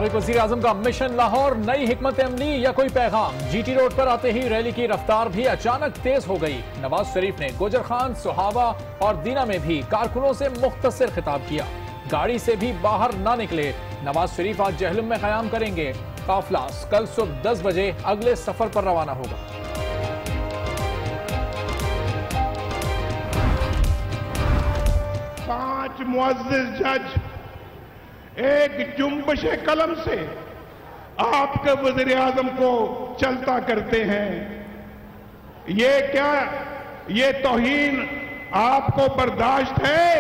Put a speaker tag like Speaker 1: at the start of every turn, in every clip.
Speaker 1: साबिक वज़ीर आज़म का मिशन लाहौर, नई हिकमत अमली या कोई पैगाम। जीटी रोड पर आते ही रैली की रफ्तार भी अचानक तेज हो गई। नवाज शरीफ ने गुजर खान, सुहावा और दीना में भी कारकुनों से मुख्तसर खिताब किया। गाड़ी से भी बाहर ना निकले। नवाज शरीफ आज जहलुम में क़याम करेंगे। काफिला कल सुबह 10 बजे अगले सफर पर रवाना होगा।
Speaker 2: पांच मुअज़्ज़िज़ जज एक जुम्बश कलम से आपके वज़ीर आज़म को चलता करते हैं। ये क्या, ये तौहीन आपको बर्दाश्त है?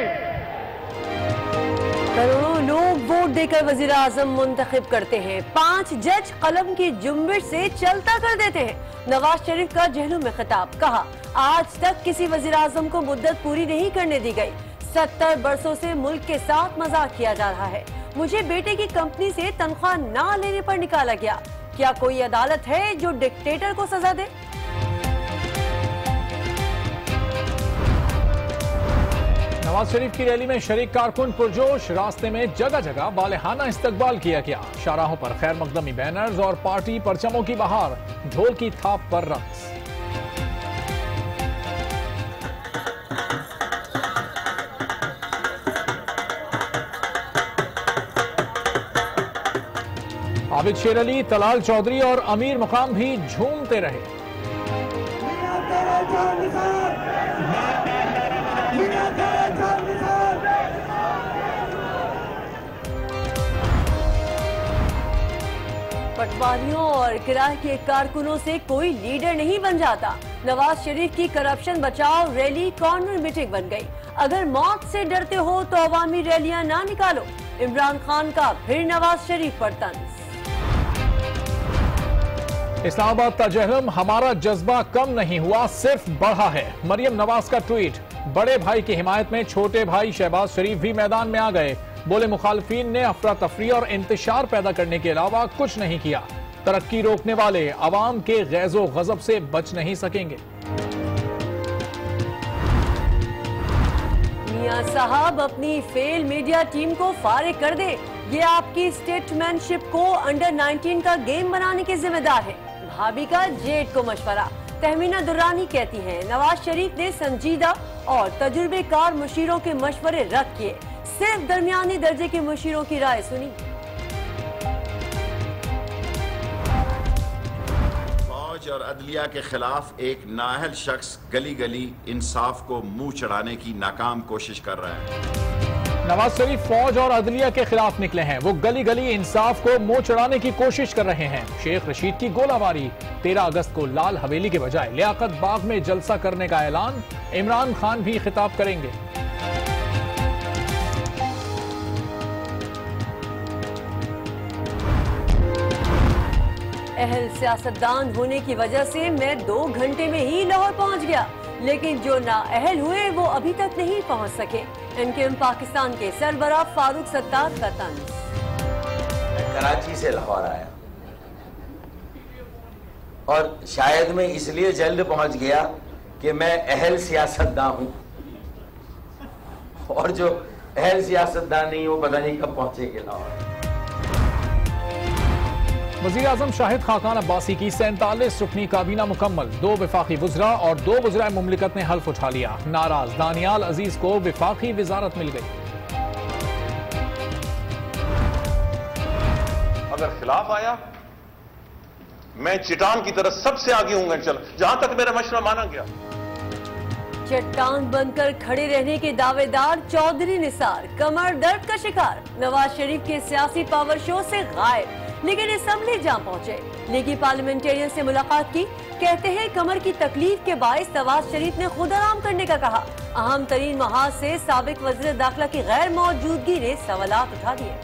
Speaker 3: करोड़ों लोग वोट देकर वज़ीर आज़म मुंतखब करते हैं। 5 जज कलम की जुम्बिश से चलता कर देते हैं। नवाज शरीफ का जहलुम में खिताब, कहा आज तक किसी वज़ीर आज़म को मुद्दत पूरी नहीं करने दी गई। 70 बरसों से मुल्क के साथ मजाक किया जा रहा है। मुझे बेटे की कंपनी से तनख्वाह ना लेने पर निकाला गया। क्या कोई अदालत है जो डिक्टेटर को सजा दे?
Speaker 1: नवाज शरीफ की रैली में शरीक कारकुन पुरजोश। रास्ते में जगह जगह वालेहाना इस्तकबाल किया गया। शाहराहों पर खैर मकदमी बैनर्स और पार्टी परचमों की बहार। ढोल की थाप पर रक्स। आबिद शेर अली, तलाल चौधरी और अमीर मुकाम भी झूमते रहे।
Speaker 3: पटवारियों और किराए के कारकुनों से कोई लीडर नहीं बन जाता। नवाज शरीफ की करप्शन बचाओ रैली कॉर्नर मीटिंग बन गई। अगर मौत से डरते हो तो अवामी रैलियां ना निकालो। इमरान खान का फिर नवाज शरीफ पर तंज।
Speaker 1: इस्लामाबाद का जहलम, हमारा जज्बा कम नहीं हुआ, सिर्फ बढ़ा है। मरियम नवाज का ट्वीट। बड़े भाई की हिमायत में छोटे भाई शहबाज शरीफ भी मैदान में आ गए। बोले मुखालफीन ने अफरा तफरी और इंतशार पैदा करने के अलावा कुछ नहीं किया। तरक्की रोकने वाले अवाम के गैज़ो गजब से बच नहीं सकेंगे।
Speaker 3: मियां साहब अपनी फेल मीडिया टीम को फारिग कर दे। ये आपकी स्टेटमैनशिप को अंडर 19 का गेम बनाने के जिम्मेदार है। भाभी का जेठ को मशवरा। तहमीना दुर्रानी कहती हैं नवाज शरीफ ने संजीदा और तजुर्बेकार मुशीरों के मशवरे रद्द किए, सिर्फ दरमियानी दर्जे के मुशीरों की राय सुनी।
Speaker 4: फौज और अदलिया के खिलाफ एक नाअहल शख्स गली गली इंसाफ को मुंह चढ़ाने की नाकाम कोशिश कर रहा है।
Speaker 1: नवाज शरीफ फौज और अदलिया के खिलाफ निकले हैं। वो गली गली इंसाफ को मुंह चढ़ाने की कोशिश कर रहे हैं। शेख रशीद की गोलाबारी। 13 अगस्त को लाल हवेली के बजाय लियाकत बाग में जलसा करने का ऐलान। इमरान खान भी खिताब करेंगे।
Speaker 3: अहल सियासतदान होने की वजह से मैं 2 घंटे में ही लाहौर पहुंच गया, लेकिन जो नाअहल हुए वो अभी तक नहीं पहुंच सके। एनकेएम पाकिस्तान के सरबराह फारूक सत्तार का तंज।
Speaker 5: मैं कराची से लाहौर आया और शायद मैं इसलिए जल्द पहुंच गया कि मैं अहल सियासतदान हूं, और जो अहल सियासतदान नहीं वो पता नहीं कब पहुंचेंगे लाहौर।
Speaker 1: वज़ीर आज़म शाहिद खाकान अब्बासी की 47 रुकनी काबीना मुकम्मल। 2 वफाकी वुज़रा और 2 वुज़रा मुमलिकत ने हल्फ उठा लिया। नाराज दानियाल अजीज को वफाकी वजारत मिल गई।
Speaker 6: अगर खिलाफ आया मैं चिटान की तरह सबसे आगे हूं। चल जहां तक मेरा मशवरा माना गया।
Speaker 3: चट्टान बनकर खड़े रहने के दावेदार चौधरी निसार कमर दर्द का शिकार। नवाज शरीफ के सियासी पावर शो से गायब, लेकिन असम्बली जा पहुंचे। लीगी पार्लियामेंटेरियन से मुलाकात की। कहते हैं कमर की तकलीफ के बायस नवाज शरीफ ने खुद आराम करने का कहा। अहम तरीन महाज से साबिक वज़ीर दाखिला की गैर मौजूदगी ने सवालात उठा दिए।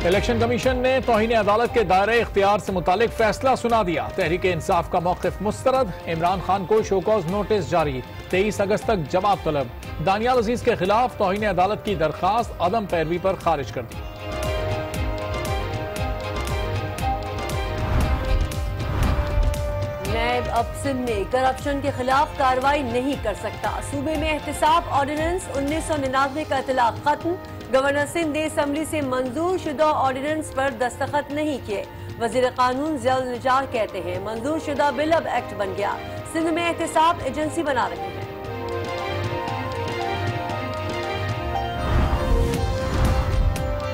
Speaker 1: इलेक्शन कमीशन ने तौहीन अदालत के दायरे इख्तियार से मुतालिक फैसला सुना दिया। तहरीक इंसाफ का मौक़िफ़ मुस्तरद। इमरान खान को शोकॉज नोटिस जारी। 23 अगस्त तक जवाब तलब। दानियाल अजीज के खिलाफ तौहीन अदालत की दरखास्त अदम पैरवी पर खारिज कर दी।
Speaker 3: नए नैब अब सिंध में करप्शन के खिलाफ कार्रवाई नहीं कर सकता। सूबे में एहतिसाब ऑर्डिनेंस 1999 का इतलाक खत्म। गवर्नर सिंध ने असम्बली से मंजूर शुदा ऑर्डिनेंस पर दस्तखत नहीं किए। वजीर कानून ज़ियाउल निजार कहते हैं मंजूर शुदा बिल अब एक्ट बन गया। सिंध में एहतिसाब एजेंसी बना रहे हैं।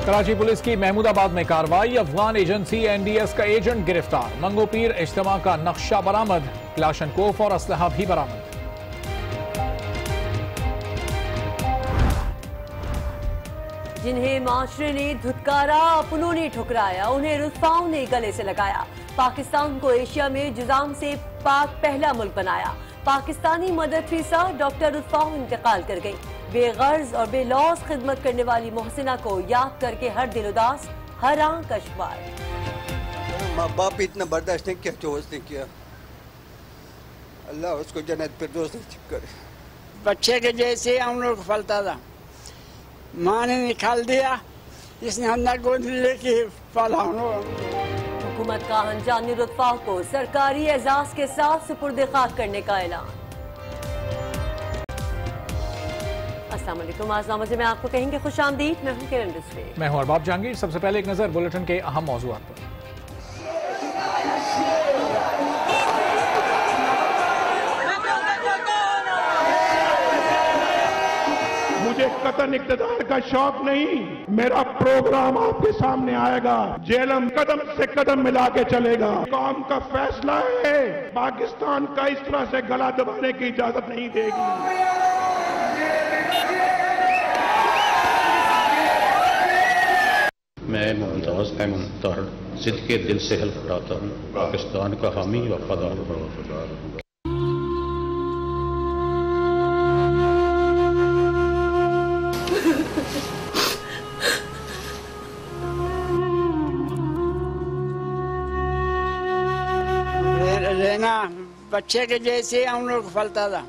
Speaker 1: कराची पुलिस की महमूदाबाद में कार्रवाई। अफगान एजेंसी एनडीएस का एजेंट गिरफ्तार। मंगोपीर इज्तिमा का नक्शा बरामद। क्लाशनकोफ और असलहा भी बरामद।
Speaker 3: जिन्हें माशरे ने धुतकारा अपनों ने ठुकराया, उन्हें रुतफाओं ने गले से लगाया। पाकिस्तान को एशिया में जुजाम से पाक पहला मुल्क बनाया। पाकिस्तानी मदर टेरेसा डॉक्टर रुतफाओं इंतकाल कर गई। बेगर्ज और बेलौस खिदमत करने वाली मोहसिना को याद करके हर दिल उदास, हर आंख अश्बार।
Speaker 7: माँ बाप इतना बर्दाश्त नहीं किया जो उसने किया। अल्लाह उसको जन्नत फिरदौस नसीब करे।
Speaker 8: बच्चे के जैसे हम लोग फलता था, माँ ने निकाल दिया, इसने अंदर गोद लेके पाला हम लोग।
Speaker 3: हुकूमत का अंजामी रुतफाओं को सरकारी एजाज के साथ सुपुर्द खाक करने का ऐलान। अस्सलाम वालेकुम। आज नामज़े में आपको कहेंगे खुश आमदीद। मैं हूं किरण रिजवी।
Speaker 1: मैं हूं अरबाब जहांगीर। सबसे पहले एक नजर बुलेटिन के अहम मौज़ूआत पर।
Speaker 2: मुझे कतन इक़्तिदार का शौक नहीं। मेरा प्रोग्राम आपके सामने आएगा। जेलम कदम से कदम मिला के चलेगा। कौम का फैसला है, पाकिस्तान का इस तरह से गला दबाने की इजाजत नहीं देगी।
Speaker 9: मैं मुमताज अहमद तार सिद्ध के दिल से हल्फ कराता हूँ पाकिस्तान का हामी वफादार रहूंगा।
Speaker 8: रहना बच्चे के जैसे हम लोग फलता था।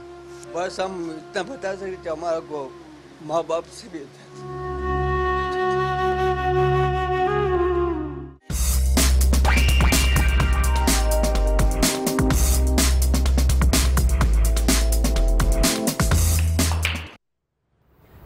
Speaker 7: बस हम इतना बता सकते हमारा को माँ बाप से भी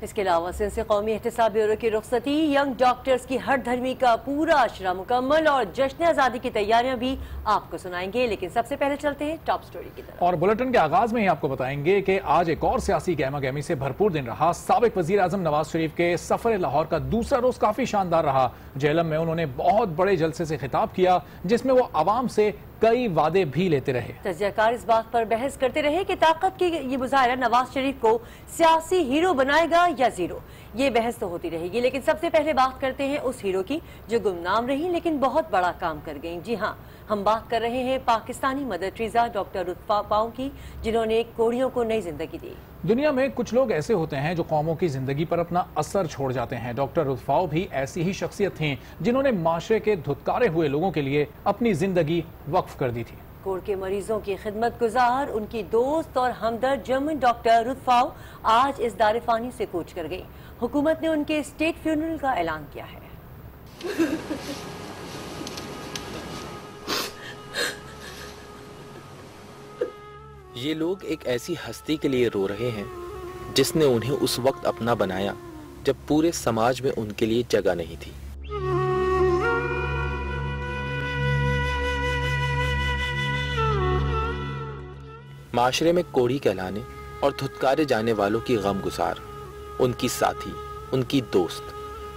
Speaker 3: इसके अलावा सिंध से कौमी एहतिसाब ब्यूरो की रुखसती, यंग डॉक्टर्स की हर धर्मी का पूरा अशरा मुकम्मल और जश्न आज़ादी की तैयारियां भी आपको सुनाएंगे। लेकिन सबसे पहले चलते हैं टॉप स्टोरी की तरफ।
Speaker 1: और बुलेटिन के आगाज में ही आपको बताएंगे कि आज एक और सियासी गहमा गहमी से भरपूर दिन रहा। साबिक वजीर आजम नवाज शरीफ के सफर लाहौर का दूसरा रोज काफी शानदार रहा। जेलम में उन्होंने बहुत बड़े जलसे से खिताब किया जिसमें वो आवाम से कई वादे भी लेते रहे।
Speaker 3: तज्जियाकार इस बात पर बहस करते रहे कि ताकत की ये मुजाहिरा नवाज शरीफ को सियासी हीरो बनाएगा या जीरो। ये बहस तो होती रहेगी, लेकिन सबसे पहले बात करते हैं उस हीरो की जो गुमनाम रही लेकिन बहुत बड़ा काम कर गई। जी हाँ, हम बात कर रहे हैं पाकिस्तानी मदर टेरेसा डॉक्टर रुतफाओं की, जिन्होंने कोड़ियों को नई जिंदगी दी।
Speaker 1: दुनिया में कुछ लोग ऐसे होते हैं जो कौमों की जिंदगी पर अपना असर छोड़ जाते हैं। डॉक्टर रुतफाओं भी ऐसी ही शख्सियत थीं जिन्होंने माशरे के धुतकारे हुए लोगों के लिए अपनी जिंदगी वक्फ कर दी थी।
Speaker 3: कोड़ के मरीजों की खिदमत गुजार, उनकी दोस्त और हमदर्द जर्मन डॉक्टर रुतफाओं आज इस दारिफानी से कूच कर गई। हुकूमत ने उनके स्टेट फ्यूनरल का ऐलान किया है।
Speaker 10: ये लोग एक ऐसी हस्ती के लिए रो रहे हैं जिसने उन्हें उस वक्त अपना बनाया जब पूरे समाज में उनके लिए जगह नहीं थी। माशरे में कोड़ी कहलाने और धुतकारे जाने वालों की गमगुसार, उनकी साथी, उनकी दोस्त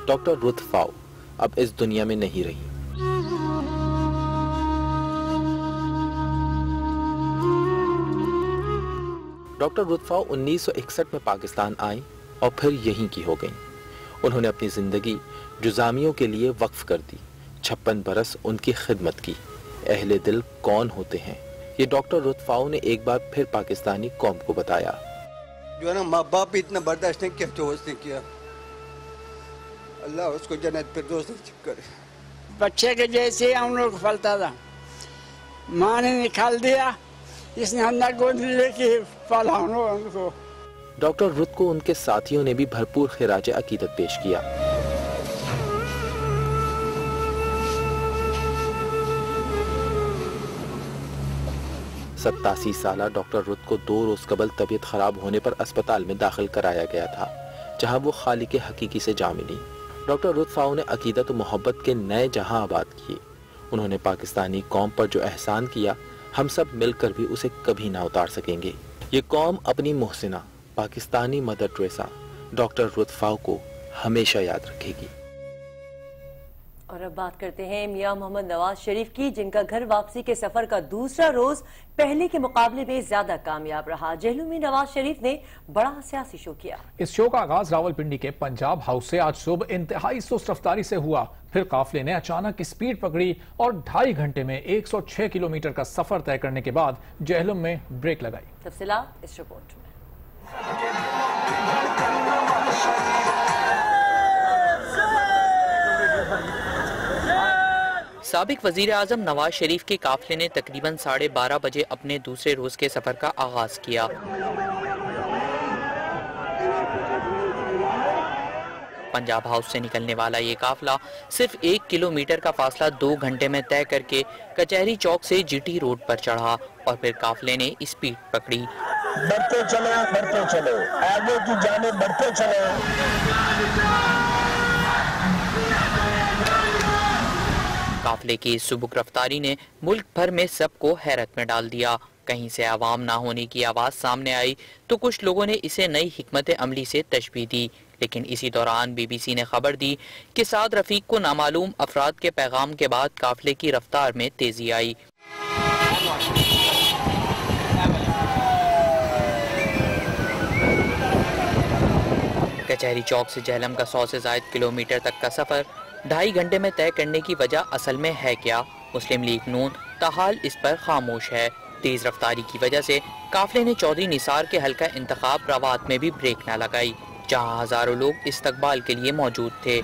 Speaker 10: डॉक्टर रुतफाओं अब इस दुनिया में नहीं रही। डॉक्टर रुतफाओं 1961 में पाकिस्तान आई और फिर यहीं की हो गईं। उन्होंने अपनी जिंदगी जुजामियों के लिए वक्फ कर दी। 56 बरस उनकी खिदमत की। अहले दिल कौन होते हैं, ये डॉक्टर रुतफाओं ने एक बार फिर पाकिस्तानी कौम को बताया।
Speaker 7: जो है ना, माँ बाप इतना बर्दाश्त नहीं किया जो उसने किया। अल्लाह उसको जन्नत फिरदौस नसीब करे।
Speaker 8: बच्चे के जैसे हम लोग फलता था, माँ ने निकाल दिया, इसने अंदर गोद लेके पाला हम लोगों को।
Speaker 10: डॉक्टर रुत को उनके साथियों ने भी भरपूर खिराज अकीदत पेश किया। 87 साला डॉक्टर रुत को 2 रोज कबल तबीयत खराब होने पर अस्पताल में दाखिल कराया गया था, जहां वो खालिक हकीकी से जा मिली। डॉक्टर रुत फाऊ ने अकीदत और मोहब्बत के नए जहां आबाद किए। उन्होंने पाकिस्तानी कौम पर जो एहसान किया, हम सब मिलकर भी उसे कभी ना उतार सकेंगे। ये कौम अपनी Mohsina Pakistani mother Teresa doctor रुत फाऊ को हमेशा याद रखेगी।
Speaker 3: और अब बात करते हैं मियां मोहम्मद नवाज शरीफ की, जिनका घर वापसी के सफर का दूसरा रोज पहले के मुकाबले में ज्यादा कामयाब रहा। जेहलम में नवाज शरीफ ने बड़ा सियासी शो किया।
Speaker 1: इस शो का आगाज रावलपिंडी के पंजाब हाउस से आज सुबह इंतहाई सुस्त रफ्तारी से हुआ। फिर काफिले ने अचानक स्पीड पकड़ी और 2.5 घंटे में 106 किलोमीटर का सफर तय करने के बाद जेहलम में ब्रेक लगाई।
Speaker 3: तफसीलात इस रिपोर्ट में।
Speaker 11: साबिक वजीर आजम नवाज शरीफ के काफिले ने तकरीबन 12:30 बजे अपने दूसरे रोज के सफर का आगाज किया। पंजाब हाउस से निकलने वाला ये काफिला सिर्फ 1 किलोमीटर का फासला 2 घंटे में तय करके कचहरी चौक से जीटी रोड पर चढ़ा और फिर काफिले ने स्पीड पकड़ी।
Speaker 12: बढ़ते चलो, आगे की जानिब बढ़ते चलो।
Speaker 11: काफिले की सुबुक रफ्तारी ने मुल्क भर में सबको हैरत में डाल दिया। कहीं से आवाम ना होने की आवाज सामने आई तो कुछ लोगों ने इसे नई हिकमत अमली से तशबीह दी, लेकिन इसी दौरान बीबीसी ने खबर दी कि साद रफीक को नामालूम अफराद के पैगाम के बाद काफिले की रफ्तार में तेजी आई। कचहरी चौक से जेहलम का 100 से ज्यादा किलोमीटर तक का सफर 2.5 घंटे में तय करने की वजह असल में है क्या? मुस्लिम लीग नून ताहाल इस पर खामोश है। तेज रफ्तारी की वजह से काफिले ने चौधरी निसार के हल्का इंतखाब रवात में भी ब्रेक न लगाई, जहां हजारों लोग इस्तकबाल के लिए मौजूद थे।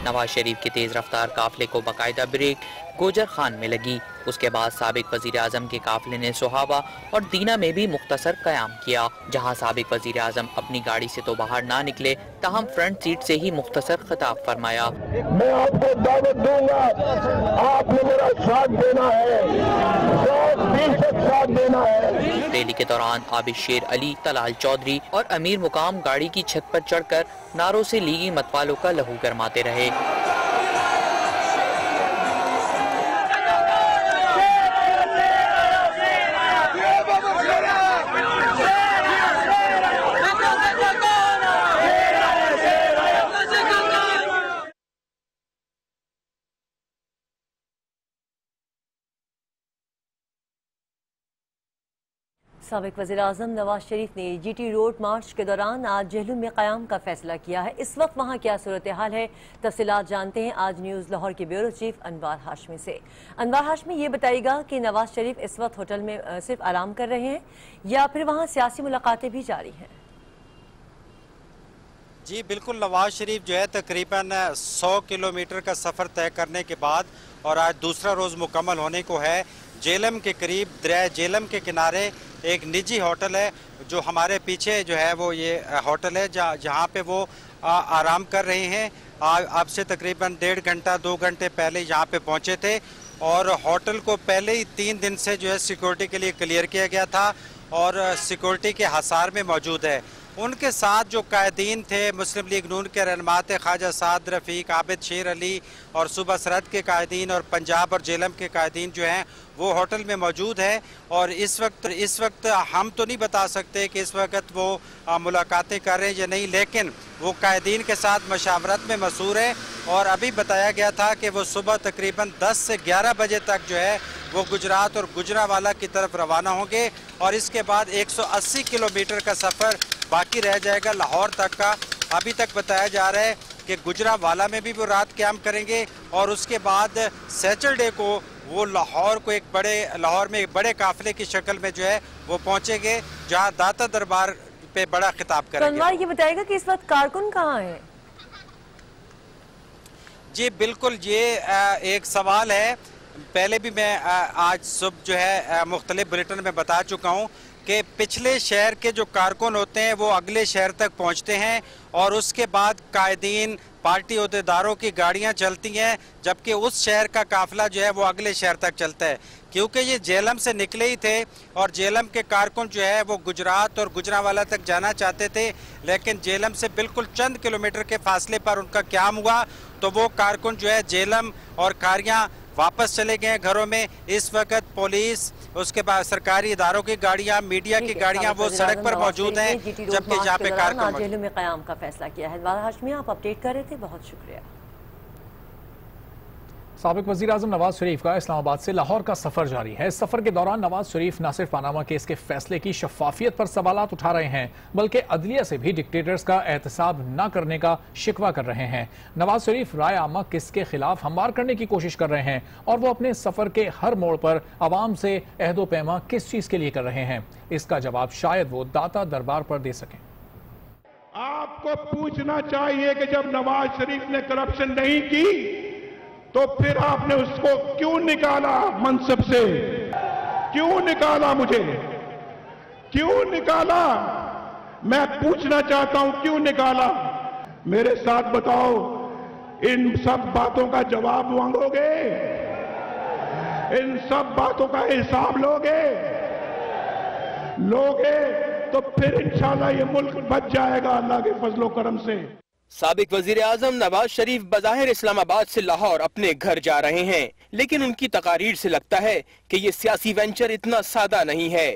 Speaker 11: नवाज शरीफ के तेज रफ्तार काफिले को बाकायदा ब्रेक गोजर खान में लगी। उसके बाद साबिक वजीर आजम के काफिले ने सोहाबा और दीना में भी मुख्तसर कयाम किया, जहां साबिक वजीर आजम अपनी गाड़ी से तो बाहर ना निकले, ताहम फ्रंट सीट से ही मुख्तसर खिताब फरमाया।
Speaker 12: मैं आपको दावत दूंगा, आपने मेरा साथ देना है, 100% साथ देना है।
Speaker 11: रैली के दौरान आबिद शेर अली, तलाल चौधरी और अमीर मुकाम गाड़ी की छत पर चढ़कर नारों से लीगी मतवालों का लहू गरमाते रहे।
Speaker 3: साबिक वज़ीर आज़म नवाज शरीफ ने जीटी रोड मार्च के दौरान आज जेहलम में क़याम का फैसला किया है। इस वक्त वहाँ क्या सूरत हाल है, तफसीलात जानते हैं आज न्यूज़ लाहौर के ब्यूरो चीफ अनवार हाशमी से। अनवार हाशमी, ये बताइएगा कि नवाज शरीफ इस वक्त होटल में सिर्फ आराम कर रहे हैं या फिर वहाँ सियासी मुलाकातें भी जारी हैं?
Speaker 13: जी बिल्कुल, नवाज शरीफ जो है तकरीबन 100 किलोमीटर का सफ़र तय करने के बाद और आज दूसरा रोज़ मुकम्मल होने को है, जेहलम के करीब दरिया जेहलम के किनारे एक निजी होटल है जो हमारे पीछे जो है वो ये होटल है जहाँ पे वो आराम कर रहे हैं। अब से तकरीबन 1.5 घंटा 2 घंटे पहले यहाँ पे पहुँचे थे और होटल को पहले ही 3 दिन से जो है सिक्योरिटी के लिए क्लियर किया गया था और सिक्योरिटी के हसार में मौजूद है। उनके साथ जो कायदीन थे, मुस्लिम लीग नून के रहनुमा थे ख्वाजा साद रफ़ीक, आबिद शेर अली और सूबा सरहद के कायदीन और पंजाब और जेहलम के कायदीन जो हैं वो होटल में मौजूद है। और इस वक्त हम तो नहीं बता सकते कि इस वक्त वो मुलाकातें कर रहे हैं या नहीं, लेकिन वो कायदीन के साथ मशावरत में मसरूर है। और अभी बताया गया था कि वो सुबह तकरीबन 10 से 11 बजे तक जो है वो गुजरात और गुजरावाला की तरफ रवाना होंगे और इसके बाद 180 किलोमीटर का सफ़र बाकी रह जाएगा लाहौर तक का। अभी तक बताया जा रहा है कि गुजरावाला में भी वो रात क़याम करेंगे और उसके बाद सैटरडे को वो लाहौर में एक बड़े काफिले की शक्ल में जो है वो पहुंचेंगे, जहां दाता दरबार पे बड़ा खिताब करेंगे।
Speaker 3: तो ये बताएगा कि इस वक्त कारकुन कहाँ है?
Speaker 13: जी बिल्कुल, ये एक सवाल है। पहले भी मैं आज सुबह जो है मुख्तलिफ बुलेटिन में बता चुका हूँ कि पिछले शहर के जो कारकुन होते हैं वो अगले शहर तक पहुँचते हैं और उसके बाद कायदीन पार्टी अहदेदारों की गाड़ियां चलती हैं, जबकि उस शहर का काफिला जो है वो अगले शहर तक चलता है। क्योंकि ये जेहलम से निकले ही थे और जेहलम के कारकुन जो है वो गुजरात और गुजरांवाला तक जाना चाहते थे, लेकिन जेहलम से बिल्कुल चंद किलोमीटर के फासले पर उनका क्याम हुआ, तो वो कारकुन जो है जेहलम और कारियां वापस चले गए घरों में। इस वक्त पुलिस, उसके बाद सरकारी इदारों की गाड़ियां, मीडिया की गाड़ियां वो सड़क पर मौजूद हैं, जबकि यहाँ पे कारकुन
Speaker 3: जेल में क़याम का फैसला किया है। हाशमी, आप अपडेट कर रहे थे, बहुत शुक्रिया।
Speaker 1: साबिक वज़ीर आज़म नवाज शरीफ का इस्लामाबाद से लाहौर का सफर जारी है। इस सफर के दौरान नवाज शरीफ न सिर्फ पानामा केस के फैसले की शफाफियत पर सवालात उठा रहे हैं, बल्कि अदलिया से भी डिक्टेटर्स का एहतसाब न करने का शिकवा कर रहे हैं। नवाज शरीफ राय आमा किस के खिलाफ हमवार करने की कोशिश कर रहे हैं और वो अपने सफर के हर मोड़ पर आवाम से अहदो पैमा किस चीज के लिए कर रहे हैं, इसका जवाब शायद वो दाता दरबार पर दे सकें।
Speaker 2: आपको पूछना चाहिए कि जब नवाज शरीफ ने करप्शन नहीं की तो फिर आपने उसको क्यों निकाला मनसब से? क्यों निकाला? मुझे क्यों निकाला? मैं पूछना चाहता हूं, क्यों निकाला? मेरे साथ बताओ, इन सब बातों का जवाब मांगोगे? इन सब बातों का हिसाब लोगे? तो फिर इंशाल्लाह ये मुल्क बच जाएगा अल्लाह के फजलो करम से।
Speaker 14: साबिक वजीर आजम नवाज शरीफ बज़ाहिर इस्लामाबाद से लाहौर अपने घर जा रहे हैं, लेकिन उनकी तकारीर से लगता है कि ये सियासी वेंचर इतना सादा नहीं है।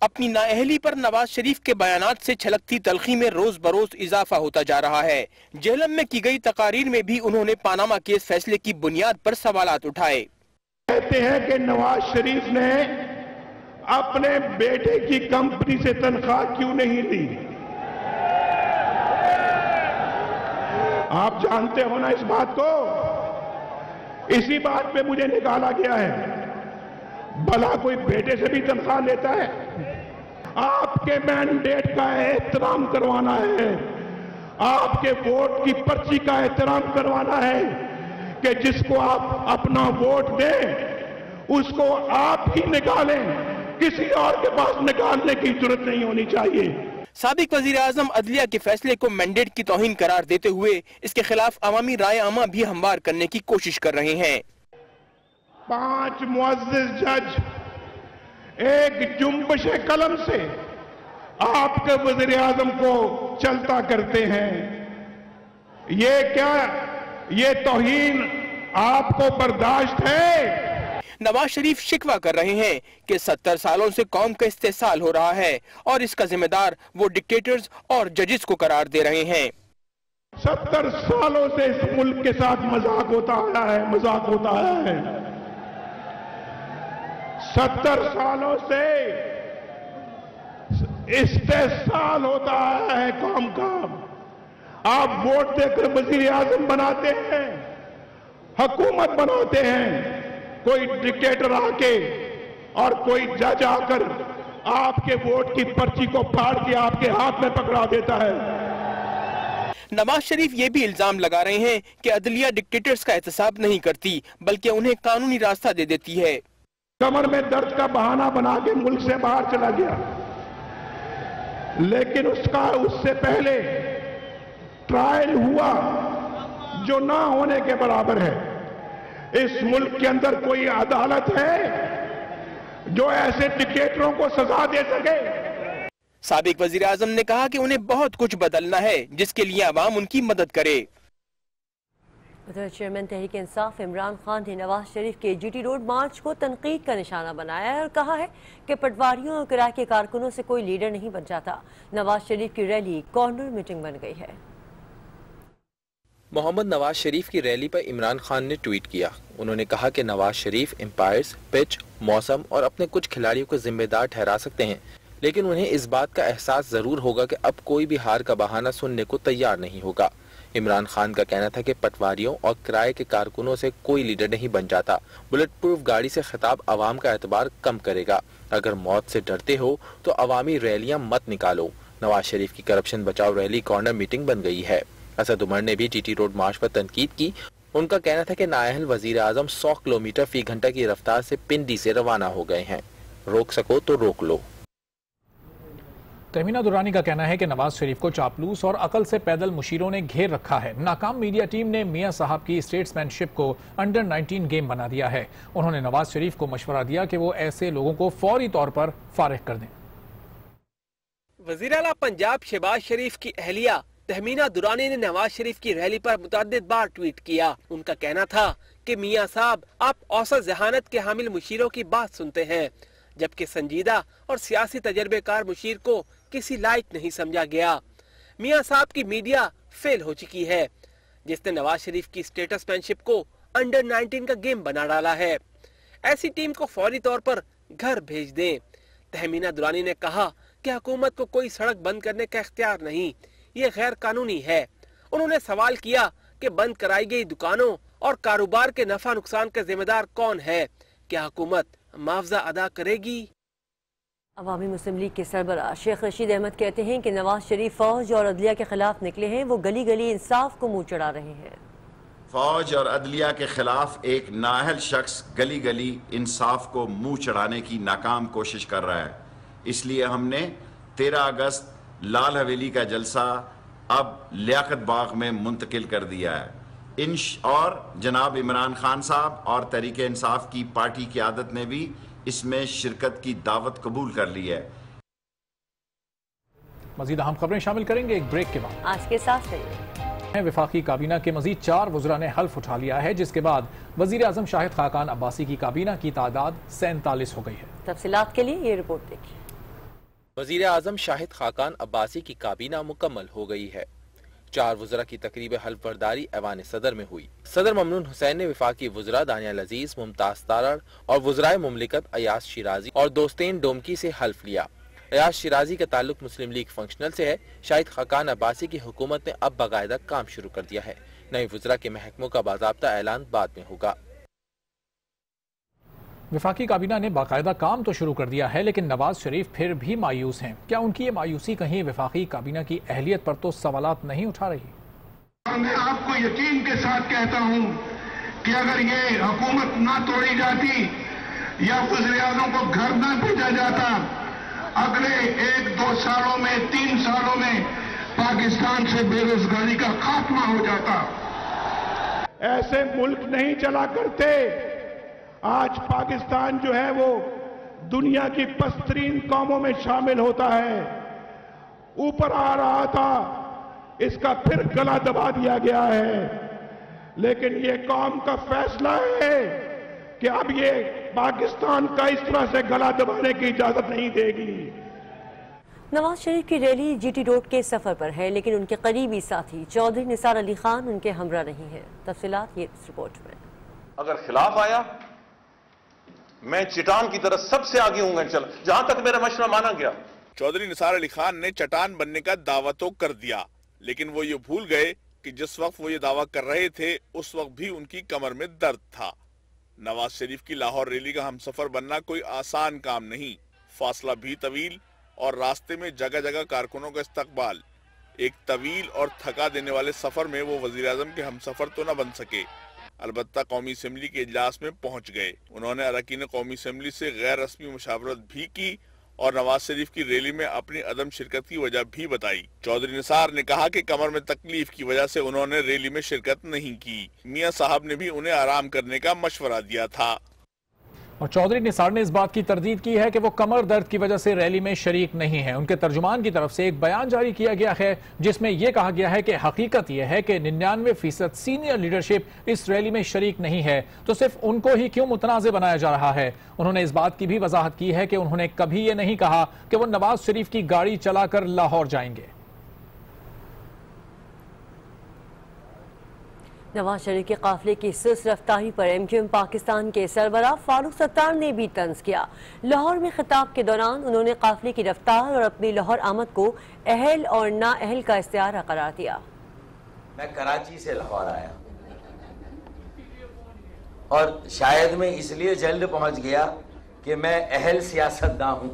Speaker 14: अपनी नाअहली पर नवाज शरीफ के बयानात से छलकती तलखी में रोज बरोज इजाफा होता जा रहा है। जेहलम में की गई तकारीर में भी उन्होंने पानामा केस फैसले की बुनियाद पर सवालात उठाए।
Speaker 2: कहते हैं कि नवाज शरीफ ने अपने बेटे की कंपनी से तनख्वाह क्यों नहीं ली? आप जानते हो ना इस बात को? इसी बात पे मुझे निकाला गया है। भला कोई बेटे से भी तनख्वाह लेता है? आपके मैंडेट का एहतराम करवाना है, आपके वोट की पर्ची का एहतराम करवाना है कि जिसको आप अपना वोट दें उसको आप ही निकालें, किसी और के पास निकालने की जरूरत नहीं होनी चाहिए।
Speaker 14: साबिक वजीर आजम अदलिया के फैसले को मैंडेट की तौहीन करार देते हुए इसके खिलाफ अवामी राय आमा भी हमवार करने की कोशिश कर रहे हैं।
Speaker 2: 5 मुअज़्ज़िज़ जज एक जुम्बश कलम से आपके वजीर आजम को चलता करते हैं। ये क्या, ये तौहीन आपको बर्दाश्त है?
Speaker 14: नवाज शरीफ शिकवा कर रहे हैं कि 70 सालों से कौम का इस्तेसाल हो रहा है और इसका जिम्मेदार वो डिक्टेटर्स और जजेस को करार दे रहे हैं।
Speaker 2: 70 सालों से इस मुल्क के साथ मजाक होता आया है, मजाक होता आया है। 70 सालों से इस्तेसाल होता आया है कौम का। आप वोट देकर वजीर आजम बनाते हैं, हुकूमत बनाते हैं, कोई डिक्टेटर आके और कोई जज आकर आपके वोट की पर्ची को फाड़ के आपके हाथ में पकड़ा देता है।
Speaker 14: नवाज शरीफ ये भी इल्जाम लगा रहे हैं कि अदलिया डिक्टेटर्स का एहतसाब नहीं करती, बल्कि उन्हें कानूनी रास्ता दे देती है।
Speaker 2: कमर में दर्द का बहाना बना के मुल्क से बाहर चला गया, लेकिन उससे पहले ट्रायल हुआ जो ना होने के बराबर है। इस मुल्क के अंदर कोई अदालत है जो ऐसे डिक्टेटरों को सजा दे सके?
Speaker 14: साबिक वजीर आजम ने कहा कि उन्हें बहुत कुछ बदलना है, जिसके लिए अवाम उनकी मदद करे।
Speaker 3: उधर चेयरमैन तहरीक इंसाफ इमरान खान ने नवाज शरीफ के जीटी रोड मार्च को तनकीद का निशाना बनाया है और कहा है कि पटवारियों और किराए के कारकुनों से कोई लीडर नहीं बन जाता। नवाज शरीफ की रैली कॉर्नर मीटिंग बन गई है।
Speaker 10: मोहम्मद नवाज शरीफ की रैली पर इमरान खान ने ट्वीट किया। उन्होंने कहा कि नवाज शरीफ एम्पायर्स, पिच, मौसम और अपने कुछ खिलाड़ियों को जिम्मेदार ठहरा सकते हैं, लेकिन उन्हें इस बात का एहसास जरूर होगा कि अब कोई भी हार का बहाना सुनने को तैयार नहीं होगा। इमरान खान का कहना था कि पटवारियों और किराए के कारकुनों से कोई लीडर नहीं बन जाता। बुलेट प्रूफ गाड़ी से खिताब आवाम का एतबार कम करेगा। अगर मौत से डरते हो तो अवामी रैलियां मत निकालो। नवाज शरीफ की करप्शन बचाओ रैली कॉर्नर मीटिंग बन गई है। असद उमर ने भी जीटी रोड मार्च पर तनकीद की। उनका कहना था कि नाअहल वजीर आजम 100 किलोमीटर फी घंटा की रफ्तार से पिंडी से रवाना हो गए हैं। रोक सको तो रोक लो।
Speaker 1: तहमीना दुरानी का कहना है कि नवाज शरीफ को चापलूस और अकल से पैदल मुशीरों ने घेर रखा है। नाकाम मीडिया टीम ने मियां साहब की स्टेट्समैनशिप को अंडर 19 गेम बना दिया है। उन्होंने नवाज शरीफ को मशवरा दिया कि वो ऐसे लोगों को फौरी तौर पर फारिग कर दें।
Speaker 14: वज़ीर आला पंजाब शहबाज शरीफ की अहलिया तहमीना दुरानी ने नवाज शरीफ की रैली पर मुतअद्दिद बार ट्वीट किया। उनका कहना था कि मियां साहब आप औसत जहानत के हामिल मुशीरों की बात सुनते हैं, जबकि संजीदा और सियासी तजर्बेकार मुशीर को किसी लायक नहीं समझा गया। मियां साहब की मीडिया फेल हो चुकी है, जिसने नवाज शरीफ की स्टेटसमैनशिप को अंडर 19 का गेम बना डाला है। ऐसी टीम को फौरी तौर पर घर भेज दें। तहमीना दुरानी ने कहा कि हुकूमत को कोई सड़क बंद करने का इख्तियार नहीं, ये गैर कानूनी है। उन्होंने सवाल किया कि बंद कराई गई दुकानों और कारोबार के नफा नुकसान का जिम्मेदार कौन है, क्या हुकूमत मुआवजा अदा करेगी?
Speaker 3: अवामी मुस्लिम लीग के सरबराह शेख रशीद अहमद कहते हैं कि नवाज शरीफ फौज और अदलिया के खिलाफ निकले हैं, वो गली गली इंसाफ को मुंह चढ़ा रहे हैं।
Speaker 4: फौज और अदलिया के खिलाफ एक नाअहल शख्स गली गली इंसाफ को मुंह चढ़ाने की नाकाम कोशिश कर रहा है। इसलिए हमने 13 अगस्त लाल हवेली का जलसा अब लियाकत बाग में मुंतकिल कर दिया है। और जनाब इमरान खान साहब और तहरीक इंसाफ की पार्टी क़यादत ने भी इसमें शिरकत की दावत कबूल कर ली है।
Speaker 1: मजीद अहम खबरें शामिल करेंगे एक ब्रेक के बाद।
Speaker 3: आज के साथ रहिए।
Speaker 1: वफाकी काबीना के मजीद 4 वज़रा ने हल्फ उठा लिया है, जिसके बाद वज़ीर आज़म शाहिद खाकान अब्बासी की काबीना की तादाद 47 हो गई है।
Speaker 3: तफसीलात के लिए ये रिपोर्ट देखिए।
Speaker 10: वज़ीर आज़म शाहिद खाकान अब्बासी की काबीना मुकम्मल हो गई है। 4 वज़रा की तकरीब हल्फ बर्दारी ऐवान सदर में हुई। सदर ममनून हुसैन ने वफाकी वज़रा दानियाल अजीज, मुमताज तारड़ और वज़राए मुमलिकत अयाज शिराजी और दोस्तेन डोमकी से हल्फ लिया। अयाज शिराजी का ताल्लुक मुस्लिम लीग फंक्शनल से है। शाहिद खाकान अब्बासी की हुकूमत ने अब बाकायदा काम शुरू कर दिया है। नए वज़रा के महकमों का बाज़ाब्ता ऐलान बाद में होगा।
Speaker 1: वफाकी काबीना ने बाकायदा काम तो शुरू कर दिया है, लेकिन नवाज शरीफ फिर भी मायूस हैं। क्या उनकी ये मायूसी कहीं वफाकी काबीना की अहलियत पर तो सवालात नहीं उठा रही?
Speaker 2: मैं आपको यकीन के साथ कहता हूं कि अगर ये हुकूमत ना तोड़ी जाती या वज़ीर-ए-आज़म को घर न भेजा जाता, अगले 1-2 सालों में 3 सालों में पाकिस्तान से बेरोजगारी का खात्मा हो जाता। ऐसे मुल्क नहीं चला करते। आज पाकिस्तान जो है वो दुनिया की पस्तरीन कौमों में शामिल होता है। ऊपर आ रहा था, इसका फिर गला दबा दिया गया है। लेकिन ये कौम का फैसला है कि अब ये पाकिस्तान का इस तरह से गला दबाने की इजाजत नहीं देगी।
Speaker 3: नवाज शरीफ की रैली जीटी रोड के सफर पर है, लेकिन उनके करीबी साथी चौधरी निसार अली खान उनके हमरा नहीं है। तफसीलात ये इस रिपोर्ट में।
Speaker 6: अगर खिलाफ आया, मैं चट्टान की तरह सबसे आगे हूँ चल, जहां तक मेरा मशवरा माना गया।
Speaker 15: चौधरी निसार अली खान ने चट्टान बनने का दावा तो कर दिया, लेकिन वो ये भूल गए कि जिस वक्त वो ये दावा कर रहे थे उस वक्त भी उनकी कमर में दर्द था। नवाज शरीफ की लाहौर रैली का हमसफर बनना कोई आसान काम नहीं। फासला भी तवील और रास्ते में जगह जगह कारकुनों का इस्तकबाल। एक तवील और थका देने वाले सफर में वो वजीर आजम के हमसफर तो न बन सके, अलबत्ता कौमी असम्बली के इजलास में पहुंच गए। उन्होंने अरकान कौमी असम्बली से गैर रस्मी मुशावरत भी की और नवाज शरीफ की रैली में अपनी अदम शिरकत की वजह भी बताई। चौधरी निसार ने कहा कि कमर में तकलीफ की वजह से उन्होंने रैली में शिरकत नहीं की। मियां साहब ने भी उन्हें आराम करने का मशवरा दिया था।
Speaker 1: और चौधरी निसार ने इस बात की तरदीद की है कि वो कमर दर्द की वजह से रैली में शरीक नहीं है। उनके तर्जुमान की तरफ से एक बयान जारी किया गया है, जिसमें यह कहा गया है कि हकीकत यह है कि 99% सीनियर लीडरशिप इस रैली में शरीक नहीं है, तो सिर्फ उनको ही क्यों मुतनाज़ बनाया जा रहा है। उन्होंने इस बात की भी वजाहत की है कि उन्होंने कभी ये नहीं कहा कि वो नवाज शरीफ की गाड़ी चलाकर लाहौर जाएंगे।
Speaker 3: नवाज शरीफ के काफिले की सुस्त रफ्तारी पर MQM पाकिस्तान के सरबराह फारूक सत्तार ने भी तंज किया। लाहौर में खिताब के दौरान उन्होंने काफिले की रफ्तार और अपनी लाहौर आमद को अहल और नाअहल का इस्तिआरा करार दिया।
Speaker 5: मैं कराची से लाहौर आया और शायद मैं इसलिए जल्द पहुंच गया कि मैं अहल सियासतदान हूं,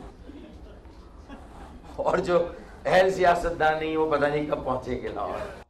Speaker 5: और जो अहल सियासतदान नहीं वो पता नहीं कब पहुंचेंगे लाहौर।